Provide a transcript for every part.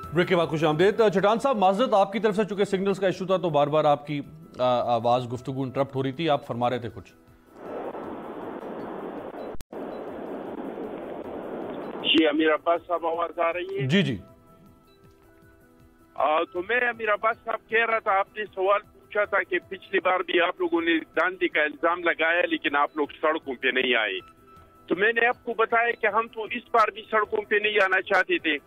Break के बाद खुश आमदेद। चट्टान साहब, माजरत आपकी तरफ से, चूंकि सिग्नल्स का इशू था तो बार बार आपकी आवाज गुफ्तगू इंटरप्ट हो रही थी, आप फरमा रहे थे कुछ। जी अमीर अब्बास साहब, आवाज आ रही है? जी जी। तो मैं अमीर अब्बास साहब कह रहा था, आपने सवाल पूछा था कि पिछली बार भी आप लोगों ने दांडी का इल्जाम लगाया लेकिन आप लोग सड़कों पे नहीं आए। तो मैंने आपको बताया कि हम तो इस बार भी सड़कों पे नहीं आना चाहते थे।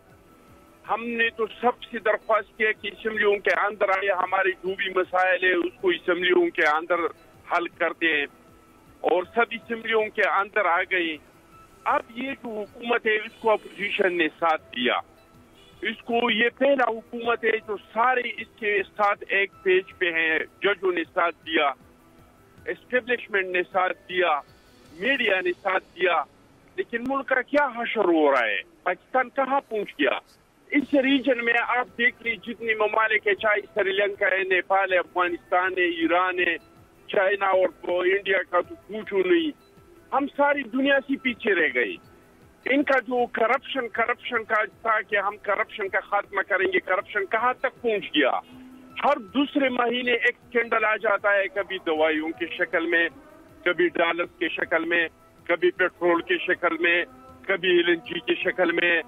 हमने तो सबसे दरख्वास्त किया कि असम्बलियों के अंदर आए, हमारे जो भी मसाइल है उसको असम्बलियों के अंदर हल करते हैं, और सब असम्बलियों के अंदर आ गए। अब ये जो हुकूमत है इसको अपोजिशन ने साथ दिया। इसको ये पहला हुकूमत है जो सारे इसके साथ एक पेज पे हैं। जजों ने साथ दिया, एस्टेब्लिशमेंट ने साथ दिया, मीडिया ने साथ दिया, लेकिन मुल्क का क्या हशर हो रहा है? पाकिस्तान कहाँ पहुंच गया? इस रीजन में आप देख लीजिए, जितनी ममालिक है, चाहे श्रीलंका है, नेपाल है, अफगानिस्तान है, ईरान है, चाइना और इंडिया का तो पूछो नहीं, हम सारी दुनिया से पीछे रह गए। इनका जो करप्शन का था कि हम करप्शन का खात्मा करेंगे, करप्शन कहाँ तक पहुंच गया? हर दूसरे महीने एक स्कैंडल आ जाता है, कभी दवाइयों की शक्ल में, कभी डॉलर की शक्ल में, कभी पेट्रोल की शक्ल में, कभी एलएनजी की शक्ल में।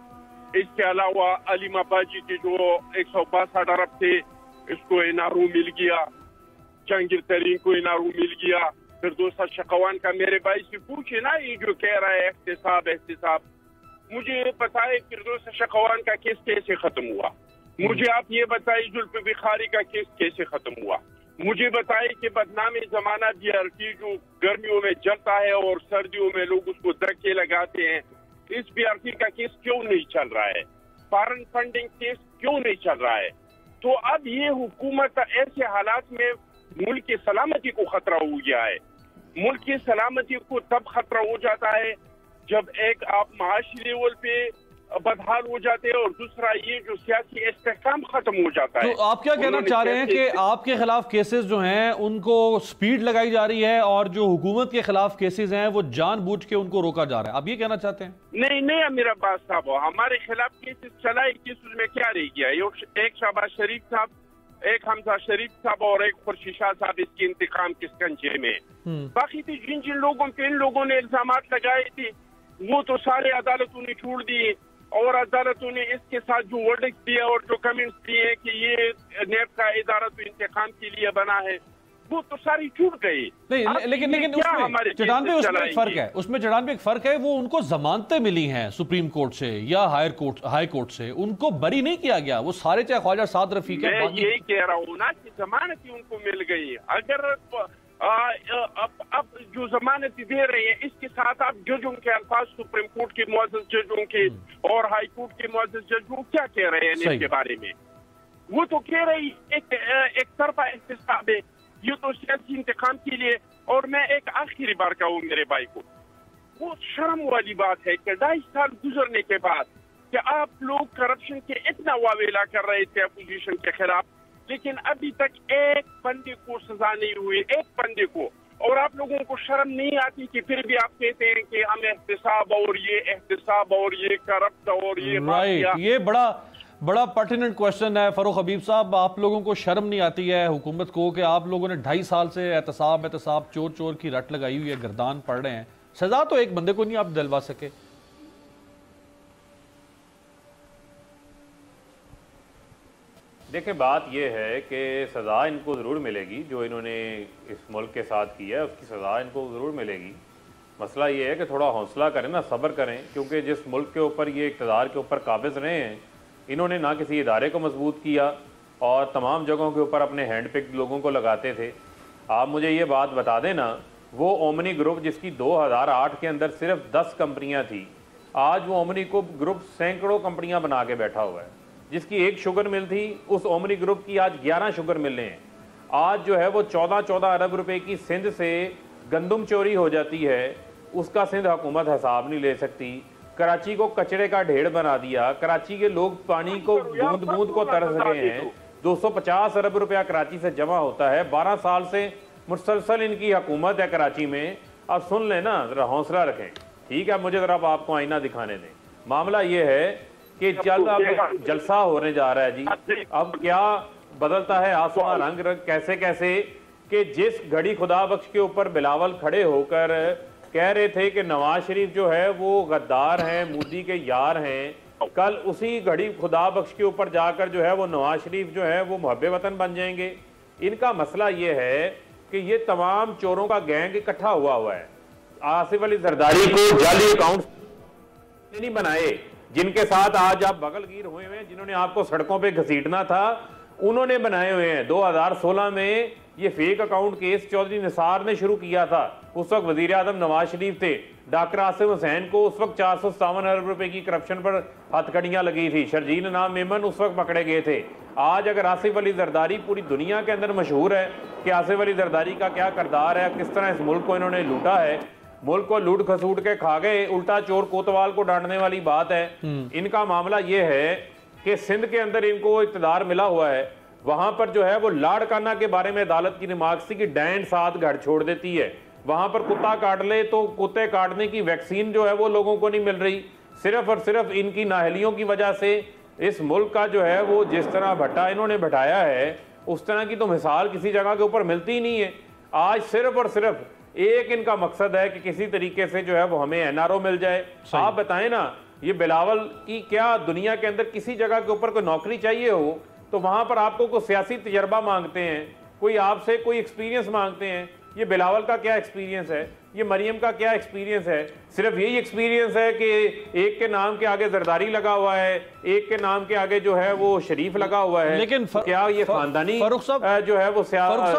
इसके अलावा अलीमा बाजी के जो 162 अरब थे, इसको एनआरओ मिल गया, जहांगीर तरीन को एनआरओ मिल गया। फिरदौस शक़वान का मेरे भाई से पूछे ना, ये जो कह रहा है एहतिसाब, मुझे बताए फिरदौस शक़वान का केस कैसे खत्म हुआ? मुझे आप ये बताइए जुल्फ़िकार का केस कैसे खत्म हुआ? मुझे बताए कि बदनामी जमाना बीआरटी जो गर्मियों में जलता है और सर्दियों में लोग उसको धक्के लगाते हैं, इस बीआरटी का केस क्यों नहीं चल रहा है? फॉरेन फंडिंग केस क्यों नहीं चल रहा है? तो अब ये हुकूमत ऐसे हालात में मुल्क की सलामती को खतरा हो गया है। मुल्क की सलामती को तब खतरा हो जाता है जब एक आप माशी लेवल पे बदहाल हो जाते हैं और दूसरा ये जो सियासी इस्तेहकाम खत्म हो जाता है। तो आप क्या कहना चाह रहे हैं कि आपके खिलाफ केसेस जो हैं उनको स्पीड लगाई जा रही है और जो हुकूमत के खिलाफ केसेस हैं वो जानबूझ के उनको रोका जा रहा है, आप ये कहना चाहते हैं? नहीं अमीर अब्बास साहब, हमारे खिलाफ केसेस चलाए, केसेस में क्या रह गया? एक शहबाज शरीफ साहब, एक हमजा शरीफ साहब और एक खुर्शीद शाह साहब इसके इंतकाम के शिकंजे में। बाकी तो जिन लोगों पे इन लोगों ने इल्जामात लगाए थे वो तो सारे अदालतों ने छोड़ दिए, और अदालतों ने इसके साथ जो वर्डिक्ट दिया और जो कमेंट्स दिए कि ये नेब का इदारा तो इंतकाम के लिए बना है, वो तो सारी छूट गई। नहीं, लेकिन उसमें चट्टान पे उसमें एक फर्क है, उसमें चट्टान पे एक फर्क है, वो उनको जमानतें मिली हैं सुप्रीम कोर्ट से या हाई कोर्ट से, उनको बरी नहीं किया गया। वो सारे चाहे ख्वाजा साद रफीक है, मैं यही कह रहा हूँ ना कि जमानत उनको मिल गई। अगर अब जो जमानत दे रहे हैं इसके साथ आप जजों के अल्फाज, सुप्रीम कोर्ट के मुअज़्ज़ज़ जजों के और हाई कोर्ट के मुअज़्ज़ज़ जजों क्या कह रहे हैं इनके बारे में? वो तो कह रहे एक तरफा एहतिसाब है, ये तो सियासी इंतकाम के लिए। और मैं एक आखिरी बार कहूँ मेरे भाई को, वो शर्म वाली बात है कि 2.5 साल गुजरने के बाद कि आप लोग करप्शन के इतना वावेला कर रहे थे अपोजिशन के खिलाफ, लेकिन अभी तक एक बंदे को सजा नहीं हुई, एक बंदे को। और आप लोगों को शर्म नहीं आती कि फिर भी आप कहते हैं कि हम एहतिसाब और ये करप्ट और ये राइट। ये बड़ा पर्टिनेंट क्वेश्चन है फरूख हबीब साहब। आप लोगों को शर्म नहीं आती है हुकूमत को कि आप लोगों ने 2.5 साल से एहतिसाब चोर की रट लगाई हुई है, गर्दान पड़ रहे हैं, सजा तो एक बंदे को नहीं आप दिलवा सके? देखिए, बात यह है कि सज़ा इनको ज़रूर मिलेगी, जो इन्होंने इस मुल्क के साथ किया है उसकी सज़ा इनको ज़रूर मिलेगी। मसला ये है कि थोड़ा हौसला करें ना, सब्र करें, क्योंकि जिस मुल्क के ऊपर ये इक़्तिदार के ऊपर काबिज़ रहे हैं, इन्होंने ना किसी इदारे को मजबूत किया और तमाम जगहों के ऊपर अपने हैंड पिक्ड लोगों को लगाते थे। आप मुझे ये बात बता दें ना, वो ओमनी ग्रुप जिसकी 2008 के अंदर सिर्फ 10 कंपनियाँ थी, आज वो ओमनी ग्रुप सैकड़ों कंपनियाँ बना के बैठा हुआ है। जिसकी एक शुगर मिल थी, उस ओमनी ग्रुप की आज 11 शुगर मिलें हैं। आज जो है वो 14 अरब रुपए की सिंध से गंदम चोरी हो जाती है, उसका सिंध हुकूमत हिसाब नहीं ले सकती। कराची को कचरे का ढेर बना दिया, कराची के लोग पानी को बूंद बूंद को तरस रहे हैं। 250 अरब रुपया कराची से जमा होता है, 12 साल से मुसलसल इनकी हुकूमत है कराची में। अब सुन लें ना, ज़रा हौसला रखें, ठीक है? मुझे ज़रा आपको आईना दिखाने दें। मामला ये है کہ چل اب جلسہ ہونے جا رہا ہے جی، اب کیا بدلتا ہے آسمان رنگ کیسے کیسے، کہ جس گھڑی خدا بخش کے اوپر بلاول کھڑے ہو کر کہہ رہے تھے کہ نواز شریف جو ہے وہ غدار ہیں، مودی کے یار ہیں، کل اسی گھڑی خدا بخش کے اوپر جا کر جو ہے وہ نواز شریف جو ہے وہ محب وطن بن جائیں گے۔ ان کا مسئلہ یہ ہے کہ یہ تمام چوروں کا گینگ اکٹھا ہوا ہے۔ آصف علی زرداری کو جعلی اکاؤنٹ نہیں بنائے، جن کے ساتھ آج آپ بغل گیر ہوئے ہیں، جنہوں نے آپ کو سڑکوں پہ گھسیٹنا تھا، انہوں نے بنائے ہوئے ہیں۔ 2016 میں یہ فیک اکاؤنٹ کیس چودھری نثار نے شروع کیا تھا، اس وقت وزیر اعظم نواز شریف تھے۔ ڈاکٹر عاصم حسین کو اس وقت 457 ارب روپے کی کرپشن پر ہتھ کڑیاں لگی تھی، شرجیل نام میمن اس وقت پکڑے گئے تھے۔ آج اگر آصف علی زرداری پوری دنیا کے اندر مشہور ہے کہ آصف علی زرداری کا کیا کردار ہے، کس طرح اس ملک کو انہوں نے لوٹا ہے، ملک کو لوٹ کھسوٹ کے کھا گئے، الٹا چور کوتوال کو ڈانٹنے والی بات ہے۔ ان کا معاملہ یہ ہے کہ سندھ کے اندر ان کو اقتدار ملا ہوا ہے، وہاں پر جو ہے وہ لاڑکانہ کے بارے میں عدالت کی ریمارکس تھی کہ ڈینڈ ساتھ گھر چھوڑ دیتی ہے، وہاں پر کتا کاٹ لے تو کتے کاٹنے کی ویکسین جو ہے وہ لوگوں کو نہیں مل رہی، صرف اور صرف ان کی نااہلیوں کی وجہ سے اس ملک کا جو ہے وہ جس طرح بھٹا انہوں نے بٹھایا ہے، اس طرح کی تو مثال کسی جگہ کے اوپر ملتی ہی نہیں ہے۔ آج صرف اور صرف ایک ان کا مقصد ہے کہ کسی طریقے سے جو ہے وہ ہمیں NRO مل جائے۔ آپ بتائیں نا، یہ بلاول کی کیا دنیا کے اندر کسی جگہ کے اوپر کوئی نوکری چاہیے ہو تو وہاں پر آپ کو کوئی سیاسی تجربہ مانگتے ہیں، کوئی آپ سے کوئی ایکسپیرینس مانگتے ہیں۔ یہ بلاول کا کیا ایکسپیرینس ہے، یہ مریم کا کیا ایکسپیرینس ہے؟ صرف یہی ایکسپیرینس ہے کہ ایک کے نام کے آگے زرداری لگا ہوا ہے، ایک کے نام کے آگے جو ہے وہ شریف لگا ہوا ہے، لیکن کیا یہ خاندانی جو ہے وہ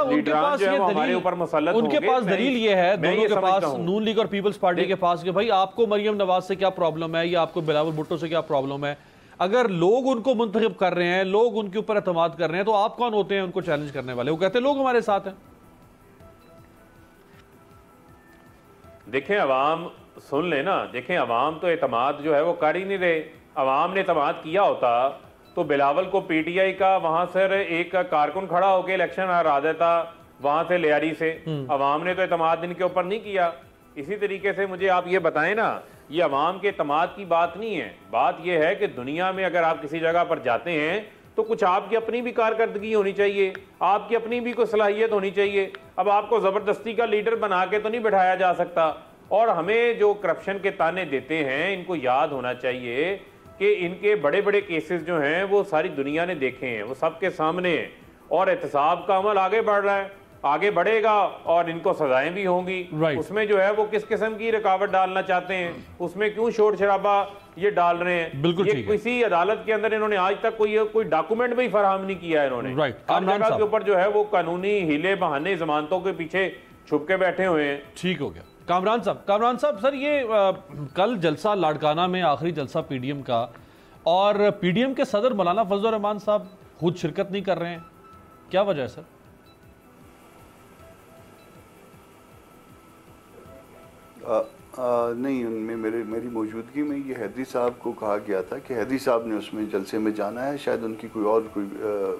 لیڈران جو ہے وہ ہمارے اوپر مسلط ہوں گے؟ ان کے پاس دلیل یہ ہے دونوں کے پاس، نون لیگ اور پیپلز پارٹی کے پاس، کہ بھائی آپ کو مریم نواز سے کیا پرابلم ہے یا آپ کو بلاول بھٹو سے کیا پرابلم ہے؟ اگر لوگ ان کو منتخب کر رہے ہیں، لوگ ان کے اوپر اعتماد کر رہے ہیں، تو آپ کون ہوتے ہیں ان کو چیلنج کرنے والے؟ وہ کہتے ہیں لوگ ہمارے ساتھ ہیں۔ دیکھیں عوام سن لیں نا، دیکھیں عوام تو اعتماد جو ہے وہ کر ہی نہیں رہے۔ عوام نے اعتماد کیا ہوتا تو بلاول کو پی ٹی آئی کا وہاں سے ایک کارکن کھڑا ہو کے الیکشن ہرا دیتا وہاں سے لیاری سے۔ عوام نے تو اعتماد ان کے اوپر نہیں کیا۔ اسی طریقے سے مجھے آپ یہ بتائیں نا، یہ عوام کے اعتماد کی بات نہیں ہے، بات یہ ہے کہ دنیا میں اگر آپ کسی جگہ پر جاتے ہیں تو کچھ آپ کی اپنی بھی کارکردگی ہونی چاہیے، آپ کی اپنی بھی کوئی صلاحیت ہونی چاہیے۔ اب آپ کو زبردستی کا لیڈر بنا کے تو نہیں بٹھایا جا سکتا۔ اور ہمیں جو کرپشن کے تانے دیتے ہیں ان کو یاد ہونا چاہیے کہ ان کے بڑے بڑے کیسز جو ہیں وہ ساری دنیا نے دیکھے ہیں، وہ سب کے سامنے ہیں، اور احتساب کا عمل آگے بڑھ رہا ہے، آگے بڑھے گا اور ان کو سزائیں بھی ہوں گی۔ اس میں جو ہے وہ کس قسم کی رکاوٹ ڈالنا چاہتے ہیں، اس میں کیوں شور شرابہ یہ ڈال رہے ہیں؟ بالکل یہ کسی عدالت کے اندر انہوں نے آج تک کوئی ڈاکومنٹ بھی فراہم نہیں کیا ہے، انہوں نے ہر جگہ کے اوپر جو ہے وہ قانونی ہیلے بہانے ضمانتوں کے پیچھے چھپ کے بیٹھے ہوئے ہیں۔ ٹھیک ہو گیا۔ کامران صاحب سر، یہ کل جلسہ لاڑکانہ میں آخری جلسہ پی ڈی ایم کا، اور پی ڈی ایم کے صدر مولانا فضل الرحمان صاحب خود شرکت نہیں کر رہے ہیں، کیا وجہ ہے سر؟ نہیں، ان میں میری موجودگی میں یہ حیدری صاحب کو کہا گیا تھا کہ حیدری صاحب نے اس میں جلسے میں جانا ہے، شاید ان کی کوئی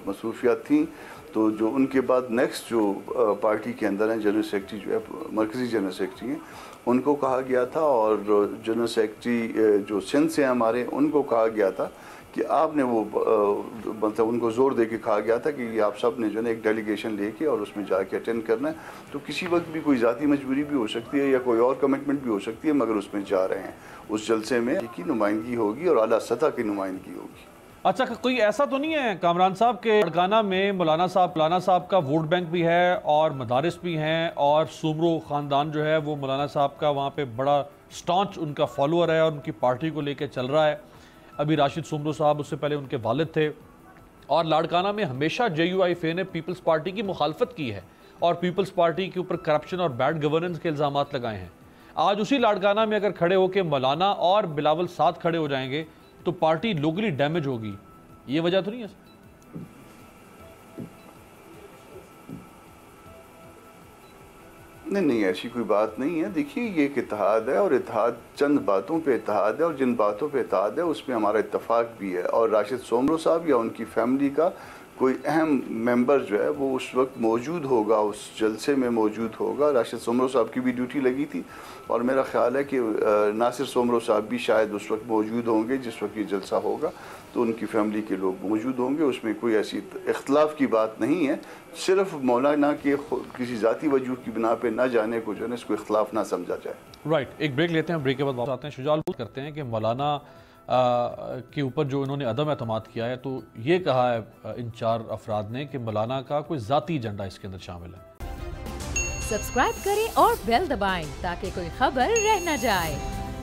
مصروفیات تھیں، تو جو ان کے بعد نیکسٹ جو پارٹی کے اندر ہیں جنرل سیکرٹری جو ہے مرکزی جنرل سیکرٹری ہیں ان کو کہا گیا تھا، اور جنرل سیکرٹری جو سندھ سے ہمارے ان کو کہا گیا تھا کہ آپ نے وہ مطلب ان کو زور دے کے کہا گیا تھا کہ یہ آپ سب نے جو ہے ایک ڈیلیگیشن لے کے اور اس میں جا کے اٹینڈ کرنا ہے، تو کسی وقت بھی کوئی ذاتی مجبوری بھی ہو سکتی ہے یا کوئی اور کمٹمنٹ بھی ہو سکتی ہے، مگر اس میں جا رہے ہیں۔ اس جلسے میں کی نمائندگی ہوگی اور اعلیٰ سطح کی نمائندگی ہوگی۔ اچھا، کوئی ایسا تو نہیں ہے کامران صاحب کہ لاڑکانہ میں مولانا صاحب کا ووٹ بینک بھی ہے اور مدارس بھی ہیں، اور سومرو خاندان جو ہے وہ مولانا صاحب کا وہاں پہ بڑا سٹانچ ان کا فالوور ہے اور ان کی پارٹی کو لے کے چل رہا ہے؟ ابھی راشد سومرو صاحب، اس سے پہلے ان کے والد تھے، اور لاڑکانہ میں ہمیشہ JUIF نے پیپلز پارٹی کی مخالفت کی ہے اور پیپلز پارٹی کے اوپر کرپشن اور بیڈ گورننس کے الزامات لگائے ہیں۔ آج اسی لاڑکانہ میں اگر کھڑے ہو کے مولانا اور بلاول ساتھ کھڑے ہو جائیں گے تو پارٹی لوکلی ڈیمیج ہوگی، یہ وجہ تو نہیں ہے؟ نہیں، ایسی کوئی بات نہیں ہے۔ دیکھیے، یہ ایک اتحاد ہے، اور اتحاد چند باتوں پہ اتحاد ہے، اور جن باتوں پہ اتحاد ہے اس میں ہمارا اتفاق بھی ہے، اور راشد سومرو صاحب یا ان کی فیملی کا कोई अहम मेंबर जो है वो उस वक्त मौजूद होगा, उस जलसे में मौजूद होगा। राशिद सोमरो साहब की भी ड्यूटी लगी थी और मेरा ख्याल है कि नासिर सोमरो साहब भी शायद उस वक्त मौजूद होंगे जिस वक्त ये जलसा होगा, तो उनकी फैमिली के लोग मौजूद होंगे। उसमें कोई ऐसी इख्तलाफ की बात नहीं है, सिर्फ मौलाना के किसी ज़ाती वजूद की बिना पे ना जाने को जो है इसको इख्तलाफ ना समझा जाए। राइट, एक ब्रेक लेते हैं, ब्रेक के बाद वापस आते हैं। शुजाल करते हैं कि मौलाना के ऊपर जो इन्होंने अदम एतमाद किया है, तो ये कहा है इन 4 अफराद ने कि मौलाना का कोई ज़ाती एजेंडा इसके अंदर शामिल है। सब्सक्राइब करें और बेल दबाएं ताकि कोई खबर रह न जाए।